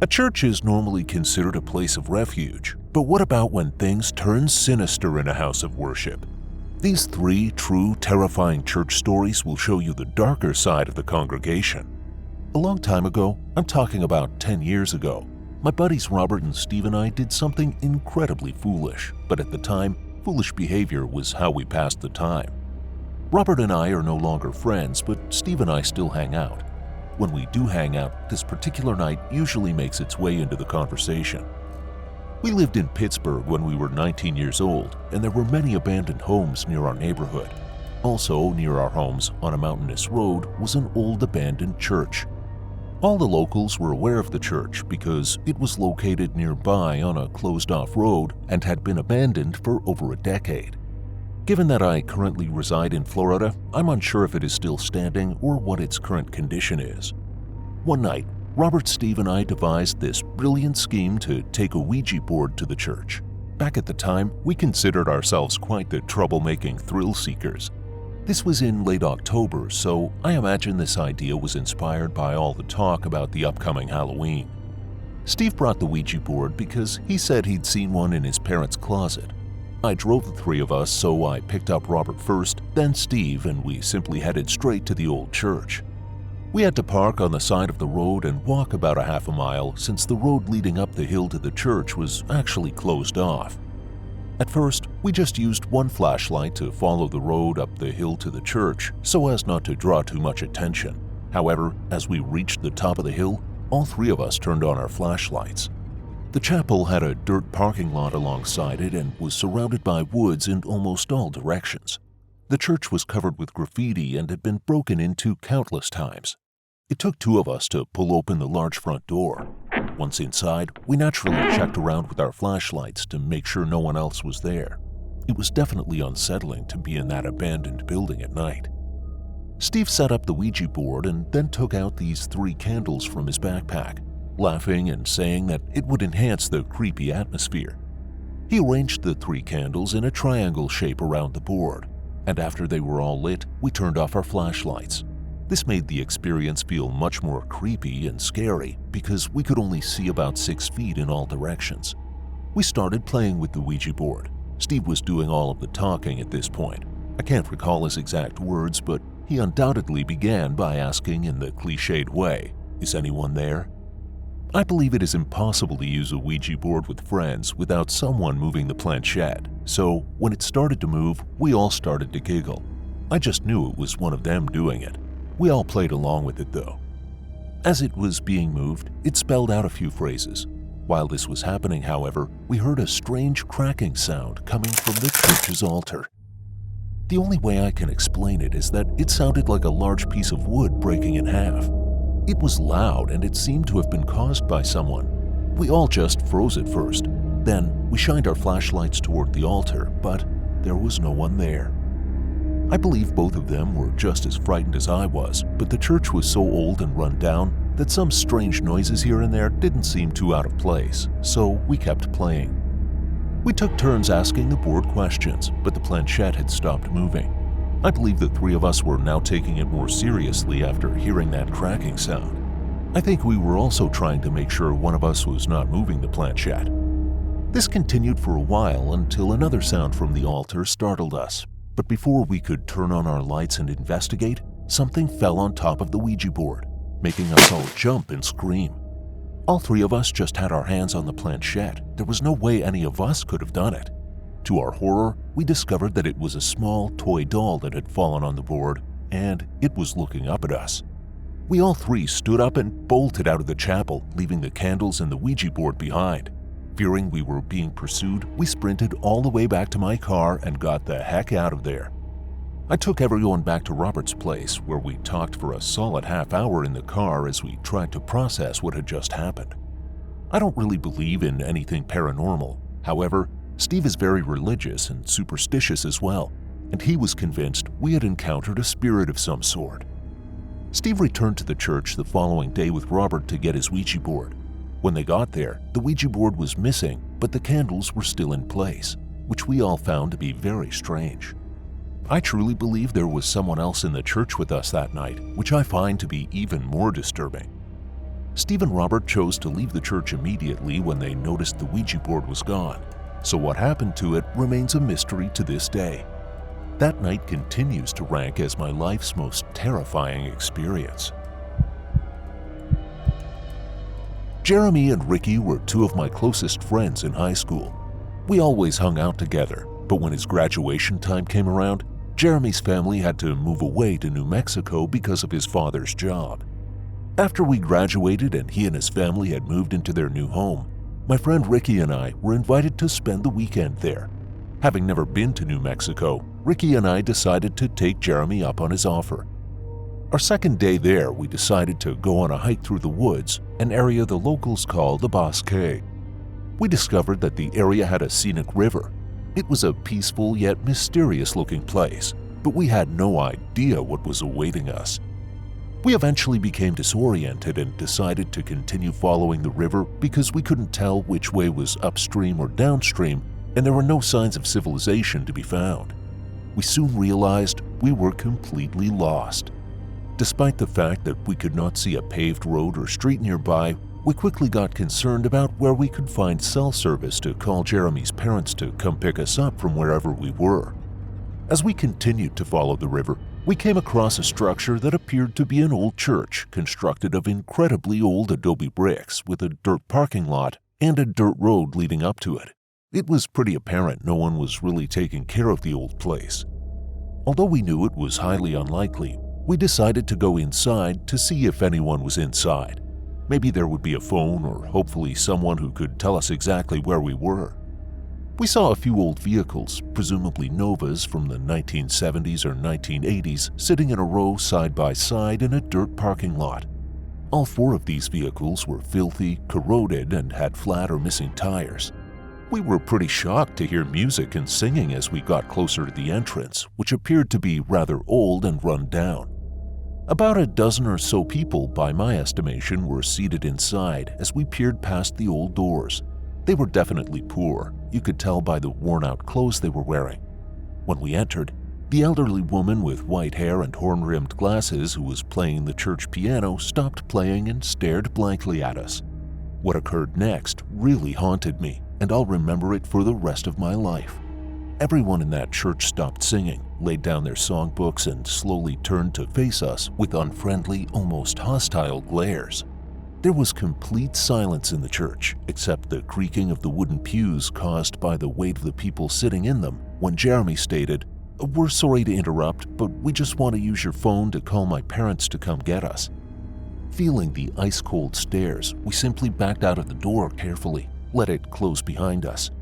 A church is normally considered a place of refuge, but what about when things turn sinister in a house of worship? These 3 true, terrifying church stories will show you the darker side of the congregation. A long time ago, I'm talking about 10 years ago, my buddies Robert and Steve and I did something incredibly foolish, but at the time, foolish behavior was how we passed the time. Robert and I are no longer friends, but Steve and I still hang out. When we do hang out, this particular night usually makes its way into the conversation. We lived in Pittsburgh when we were 19 years old, and there were many abandoned homes near our neighborhood. Also, near our homes, on a mountainous road, was an old abandoned church. All the locals were aware of the church because it was located nearby on a closed-off road and had been abandoned for over a decade. Given that I currently reside in Florida, I'm unsure if it is still standing or what its current condition is. One night, Robert, Steve, and I devised this brilliant scheme to take a Ouija board to the church. Back at the time, we considered ourselves quite the troublemaking thrill seekers. This was in late October, so I imagine this idea was inspired by all the talk about the upcoming Halloween. Steve brought the Ouija board because he said he'd seen one in his parents' closet. I drove the 3 of us, so I picked up Robert first, then Steve, and we simply headed straight to the old church. We had to park on the side of the road and walk about a half a mile since the road leading up the hill to the church was actually closed off. At first, we just used one flashlight to follow the road up the hill to the church so as not to draw too much attention. However, as we reached the top of the hill, all 3 of us turned on our flashlights. The chapel had a dirt parking lot alongside it and was surrounded by woods in almost all directions. The church was covered with graffiti and had been broken into countless times. It took 2 of us to pull open the large front door. Once inside, we naturally checked around with our flashlights to make sure no one else was there. It was definitely unsettling to be in that abandoned building at night. Steve set up the Ouija board and then took out these 3 candles from his backpack, laughing and saying that it would enhance the creepy atmosphere. He arranged the 3 candles in a triangle shape around the board, and after they were all lit, we turned off our flashlights. This made the experience feel much more creepy and scary because we could only see about 6 feet in all directions. We started playing with the Ouija board. Steve was doing all of the talking at this point. I can't recall his exact words, but he undoubtedly began by asking in the cliched way, "Is anyone there?" I believe it is impossible to use a Ouija board with friends without someone moving the planchette, so when it started to move, we all started to giggle. I just knew it was one of them doing it. We all played along with it though. As it was being moved, it spelled out a few phrases. While this was happening, however, we heard a strange cracking sound coming from the church's altar. The only way I can explain it is that it sounded like a large piece of wood breaking in half. It was loud and it seemed to have been caused by someone. We all just froze at first. Then we shined our flashlights toward the altar, but there was no one there. I believe both of them were just as frightened as I was, but the church was so old and run down that some strange noises here and there didn't seem too out of place, so we kept playing. We took turns asking the board questions, but the planchette had stopped moving. I believe the 3 of us were now taking it more seriously after hearing that cracking sound. I think we were also trying to make sure one of us was not moving the planchette. This continued for a while until another sound from the altar startled us. But before we could turn on our lights and investigate, something fell on top of the Ouija board, making us all jump and scream. All 3 of us just had our hands on the planchette. There was no way any of us could have done it. To our horror, we discovered that it was a small toy doll that had fallen on the board, and it was looking up at us. We all 3 stood up and bolted out of the chapel, leaving the candles and the Ouija board behind. Fearing we were being pursued, we sprinted all the way back to my car and got the heck out of there. I took everyone back to Robert's place, where we talked for a solid half hour in the car as we tried to process what had just happened. I don't really believe in anything paranormal. However, Steve is very religious and superstitious as well, and he was convinced we had encountered a spirit of some sort. Steve returned to the church the following day with Robert to get his Ouija board. When they got there, the Ouija board was missing, but the candles were still in place, which we all found to be very strange. I truly believe there was someone else in the church with us that night, which I find to be even more disturbing. Steve and Robert chose to leave the church immediately when they noticed the Ouija board was gone, so what happened to it remains a mystery to this day. That night continues to rank as my life's most terrifying experience. Jeremy and Ricky were two of my closest friends in high school. We always hung out together, but when his graduation time came around, Jeremy's family had to move away to New Mexico because of his father's job. After we graduated and he and his family had moved into their new home, my friend Ricky and I were invited to spend the weekend there. Having never been to New Mexico, Ricky and I decided to take Jeremy up on his offer. Our second day there, we decided to go on a hike through the woods, an area the locals call the Bosque. We discovered that the area had a scenic river. It was a peaceful yet mysterious-looking place, but we had no idea what was awaiting us. We eventually became disoriented and decided to continue following the river because we couldn't tell which way was upstream or downstream, and there were no signs of civilization to be found. We soon realized we were completely lost. Despite the fact that we could not see a paved road or street nearby, we quickly got concerned about where we could find cell service to call Jeremy's parents to come pick us up from wherever we were. As we continued to follow the river, we came across a structure that appeared to be an old church constructed of incredibly old adobe bricks with a dirt parking lot and a dirt road leading up to it. It was pretty apparent no one was really taking care of the old place. Although we knew it was highly unlikely, we decided to go inside to see if anyone was inside. Maybe there would be a phone or hopefully someone who could tell us exactly where we were. We saw a few old vehicles, presumably Novas from the 1970s or 1980s, sitting in a row side by side in a dirt parking lot. All four of these vehicles were filthy, corroded, and had flat or missing tires. We were pretty shocked to hear music and singing as we got closer to the entrance, which appeared to be rather old and run down. About a dozen or so people, by my estimation, were seated inside as we peered past the old doors. They were definitely poor. You could tell by the worn-out clothes they were wearing. When we entered, the elderly woman with white hair and horn-rimmed glasses who was playing the church piano stopped playing and stared blankly at us. What occurred next really haunted me, and I'll remember it for the rest of my life. Everyone in that church stopped singing, laid down their songbooks, and slowly turned to face us with unfriendly, almost hostile glares. There was complete silence in the church, except the creaking of the wooden pews caused by the weight of the people sitting in them when Jeremy stated, "We're sorry to interrupt, but we just want to use your phone to call my parents to come get us." Feeling the ice-cold stares, we simply backed out of the door carefully, let it close behind us.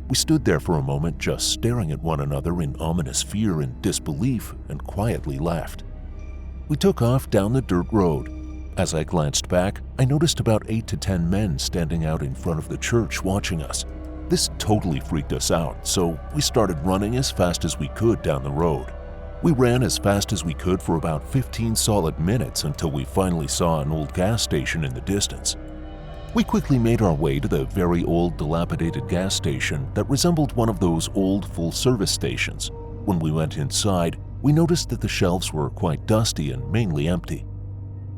We stood there for a moment just staring at one another in ominous fear and disbelief and quietly left. We took off down the dirt road. As I glanced back, I noticed about 8 to 10 men standing out in front of the church watching us. This totally freaked us out, so we started running as fast as we could down the road. We ran as fast as we could for about 15 solid minutes until we finally saw an old gas station in the distance. We quickly made our way to the very old, dilapidated gas station that resembled one of those old full-service stations. When we went inside, we noticed that the shelves were quite dusty and mainly empty.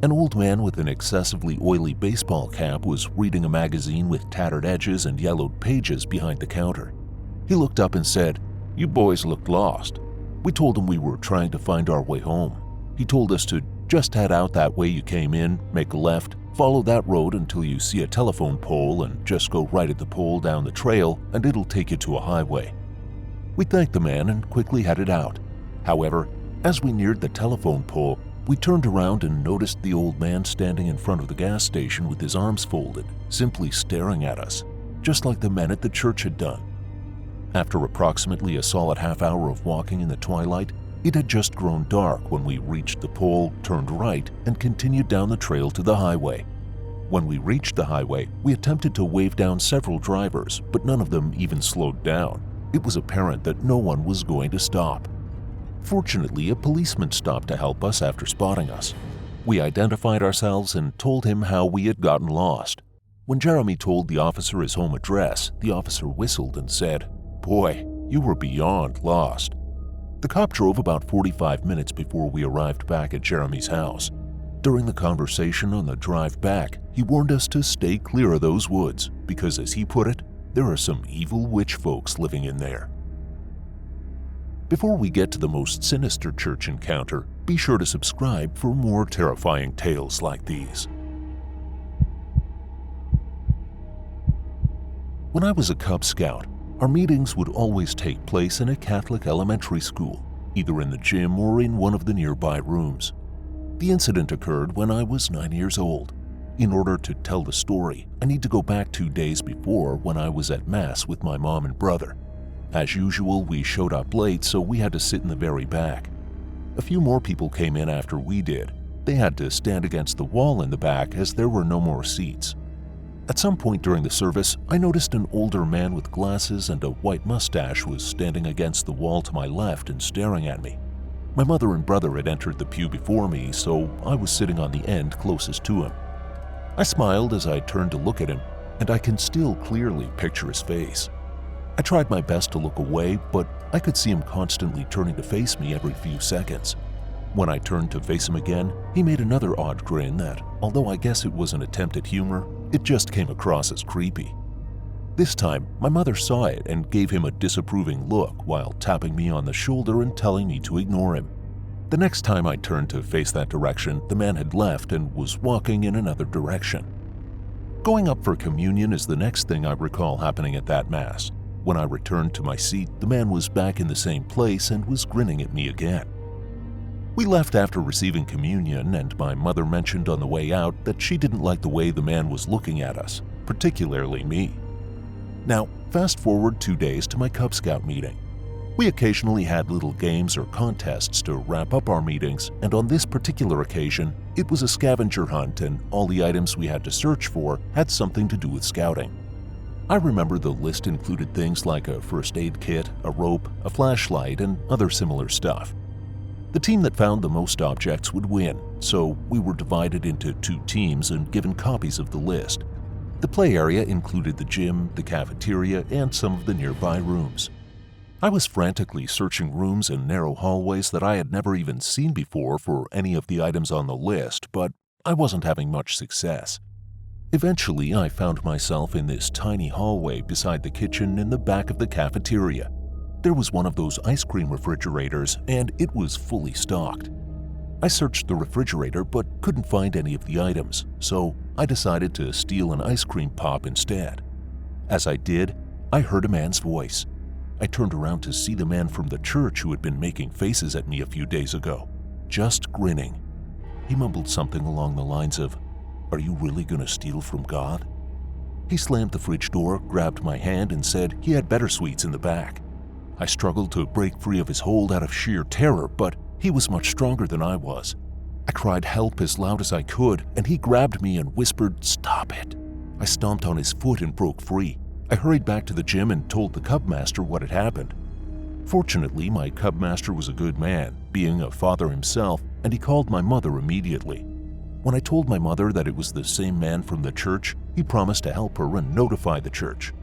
An old man with an excessively oily baseball cap was reading a magazine with tattered edges and yellowed pages behind the counter. He looked up and said, "You boys looked lost." We told him we were trying to find our way home. He told us to just head out that way you came in, make a left, follow that road until you see a telephone pole and just go right at the pole down the trail and it'll take you to a highway. We thanked the man and quickly headed out. However, as we neared the telephone pole, we turned around and noticed the old man standing in front of the gas station with his arms folded, simply staring at us, just like the men at the church had done. After approximately a solid half hour of walking in the twilight, it had just grown dark when we reached the pole, turned right, and continued down the trail to the highway. When we reached the highway, we attempted to wave down several drivers, but none of them even slowed down. It was apparent that no one was going to stop. Fortunately, a policeman stopped to help us after spotting us. We identified ourselves and told him how we had gotten lost. When Jeremy told the officer his home address, the officer whistled and said, "Boy, you were beyond lost." The cop drove about 45 minutes before we arrived back at Jeremy's house. During the conversation on the drive back, he warned us to stay clear of those woods because, as he put it, there are some evil witch folks living in there. Before we get to the most sinister church encounter, be sure to subscribe for more terrifying tales like these. When I was a Cub Scout, our meetings would always take place in a Catholic elementary school, either in the gym or in one of the nearby rooms. The incident occurred when I was 9 years old. In order to tell the story, I need to go back 2 days before when I was at Mass with my mom and brother. As usual, we showed up late, so we had to sit in the very back. A few more people came in after we did. They had to stand against the wall in the back as there were no more seats. At some point during the service, I noticed an older man with glasses and a white mustache was standing against the wall to my left and staring at me. My mother and brother had entered the pew before me, so I was sitting on the end closest to him. I smiled as I turned to look at him, and I can still clearly picture his face. I tried my best to look away, but I could see him constantly turning to face me every few seconds. When I turned to face him again, he made another odd grin that, although I guess it was an attempt at humor, it just came across as creepy. This time, my mother saw it and gave him a disapproving look while tapping me on the shoulder and telling me to ignore him. The next time I turned to face that direction, the man had left and was walking in another direction. Going up for communion is the next thing I recall happening at that Mass. When I returned to my seat, the man was back in the same place and was grinning at me again. We left after receiving communion, and my mother mentioned on the way out that she didn't like the way the man was looking at us, particularly me. Now, fast forward 2 days to my Cub Scout meeting. We occasionally had little games or contests to wrap up our meetings, and on this particular occasion, it was a scavenger hunt and all the items we had to search for had something to do with scouting. I remember the list included things like a first aid kit, a rope, a flashlight, and other similar stuff. The team that found the most objects would win, so we were divided into 2 teams and given copies of the list. The play area included the gym, the cafeteria, and some of the nearby rooms. I was frantically searching rooms and narrow hallways that I had never even seen before for any of the items on the list, but I wasn't having much success. Eventually, I found myself in this tiny hallway beside the kitchen in the back of the cafeteria. There was one of those ice cream refrigerators, and it was fully stocked. I searched the refrigerator but couldn't find any of the items, so I decided to steal an ice cream pop instead. As I did, I heard a man's voice. I turned around to see the man from the church who had been making faces at me a few days ago, just grinning. He mumbled something along the lines of, "Are you really going to steal from God?" He slammed the fridge door, grabbed my hand, and said he had better sweets in the back. I struggled to break free of his hold out of sheer terror, but he was much stronger than I was. I cried help as loud as I could, and he grabbed me and whispered, "Stop it." I stomped on his foot and broke free. I hurried back to the gym and told the Cub Master what had happened. Fortunately, my Cub Master was a good man, being a father himself, and he called my mother immediately. When I told my mother that it was the same man from the church, he promised to help her and notify the church.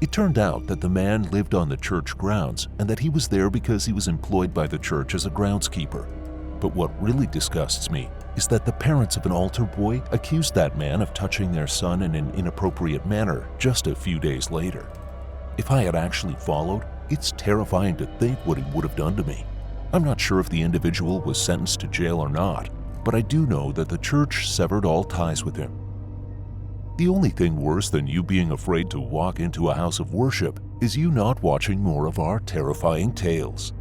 It turned out that the man lived on the church grounds and that he was there because he was employed by the church as a groundskeeper. But what really disgusts me is that the parents of an altar boy accused that man of touching their son in an inappropriate manner just a few days later. If I had actually followed, it's terrifying to think what he would have done to me. I'm not sure if the individual was sentenced to jail or not, but I do know that the church severed all ties with him. The only thing worse than you being afraid to walk into a house of worship is you not watching more of our terrifying tales.